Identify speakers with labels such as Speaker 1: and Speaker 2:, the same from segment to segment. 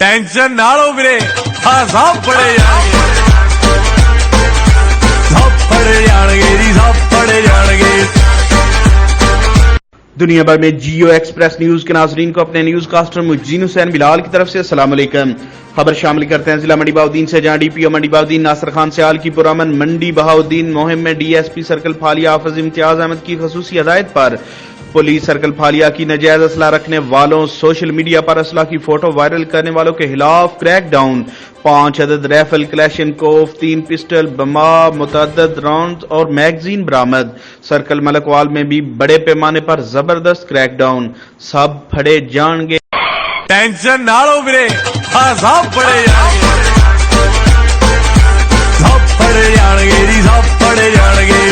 Speaker 1: Tension نہ لو میرے سب پڑے جان گے سب پڑے جان گے جی سب پڑے جان گے
Speaker 2: دنیا بھر میں جیو ایکسپریس نیوز کے ناظرین کو اپنے نیوز کاسٹر مجین حسین بلال کی طرف سے السلام علیکم۔ خبر شامل کرتے ہیں ضلع منڈی بہاؤدین سے، جہاں ڈی پی او منڈی بہاؤدین ناصر خان سیال کی پرامن منڈی بہاؤدین مہم میں ڈی ایس پی سرکل پھالیا حافظ امتیاز احمد کی خصوصی ہدایت پر پولیس سرکل پھالیا کی ناجائز اسلحہ رکھنے والوں، سوشل میڈیا پر اسلحہ کی فوٹو وائرل کرنے والوں کے خلاف کریک ڈاؤن، 5 عدد ریفل کلیشنکوف، 3 پسٹل، بما، متعدد راؤنڈز اور میگزین برآمد۔ سرکل ملکوال میں بھی بڑے پیمانے پر زبردست کریک ڈاؤن، سب پھڑے جان گے۔
Speaker 1: ٹینشن نہ لو میرے سب پڑے جان گے سب پڑے جان گے جی سب پڑے جان گے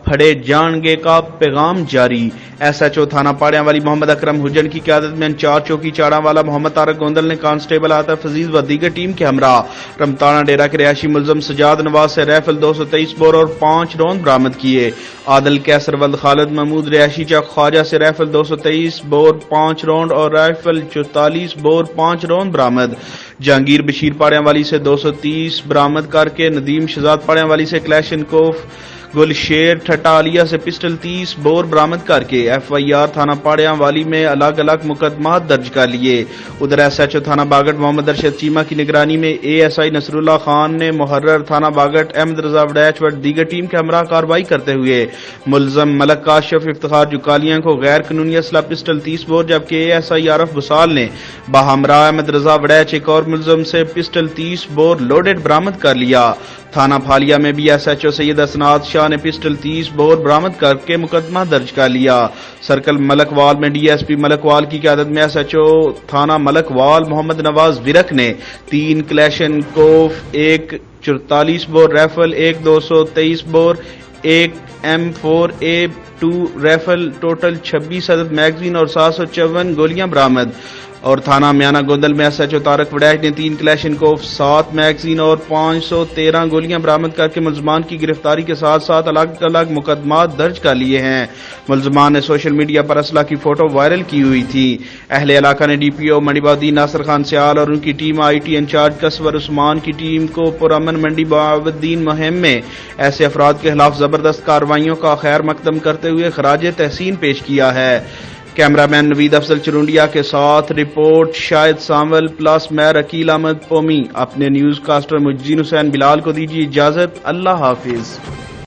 Speaker 2: پھڑے جان گے کا پیغام جاری۔ ایس ایچ او تھانہ پاڑیاں والی محمد اکرم حجن کی قیادت میں انچارج چوکی چاڑا والا محمد طارق گوندل نے کانسٹیبل عاطف عزیز و دیگر ٹیم کے ہمراہ رمتانہ ڈیرہ کے رہائشی ملزم سجاد نواز سے ریفل 223 بور اور 5 روند برآمد کیے۔ عادل کیسر ولد خالد محمود رہائشی چک خواجہ سے ریفل 223 بور 5 روند اور رائفل 44 بور 5 روند برآمد۔ جہانگیر بشیر پاڑیاں والی سے 230 برآمد کر کے ندیم شہزاد پاڑیاں والی سے کلیشنکوف، گل شیر ٹھٹا عالیہ سے پسٹل 30 بور برآمد کر کے ایف آئی آر تھانہ پاڑیاں والی میں الگ الگ مقدمات درج کر لیے۔ ادھر ایس ایچ او تھانہ باگٹ محمد ارشد چیمہ کی نگرانی میں اے ایس آئی نصر اللہ خان نے محرر تھانہ باگٹ احمد رضا وڈیچ و دیگر ٹیم کے ہمراہ کارروائی کرتے ہوئے ملزم ملک کاشف افتخار جکالیاں کو غیر قانونی اسلحہ پسٹل 30 بور، جبکہ اے ایس آئی عارف بسال نے بہمراہ احمد رضا وڈیچ ایک اور ملزم سے پسٹل 30 بور لوڈڈ برآمد کر لیا۔ تھانہ پھالیا میں بھی ایس ایچ او سید اسناد شاہ نے پسٹل 30 بور برآمد کر کے مقدمہ درج کر لیا۔ سرکل ملکوال میں ڈی ایس پی ملکوال کی قیادت میں ایس ایچ او تھانہ ملکوال محمد نواز ورک نے 3 Kalashnikov, 1 44 bore rifle, 1 223 bore, 1 M4A2 rifle, total 26 عدد میگزین اور 754 گولیاں برآمد۔ اور تھانہ میانہ گوندل میں ایس ایچ او طارق وڈیچ نے 3 کلیشنکوف، 7 میگزین اور 513 گولیاں برآمد کر کے ملزمان کی گرفتاری کے ساتھ ساتھ الگ الگ مقدمات درج کر لیے ہیں۔ ملزمان نے سوشل میڈیا پر اسلحہ کی فوٹو وائرل کی ہوئی تھی۔ اہل علاقہ نے ڈی پی او منڈی بہاؤدین ناصر خان سیال اور ان کی team, I T incharge Kasur Usman کی ٹیم کو پرامن منڈی بہاؤدین مہم میں ایسے افراد کے خلاف زبردست کارروائیوں کا خیر مقدم کرتے ہوئے خراج تحسین پیش کیا ہے۔ کیمرہ مین نوید افضل چرونڈیا کے ساتھ رپورٹ شاہد سامول پلس میر عقیل احمد پومی۔ اپنے نیوز کاسٹر مجین حسین بلال کو دیجیے اجازت، اللہ حافظ۔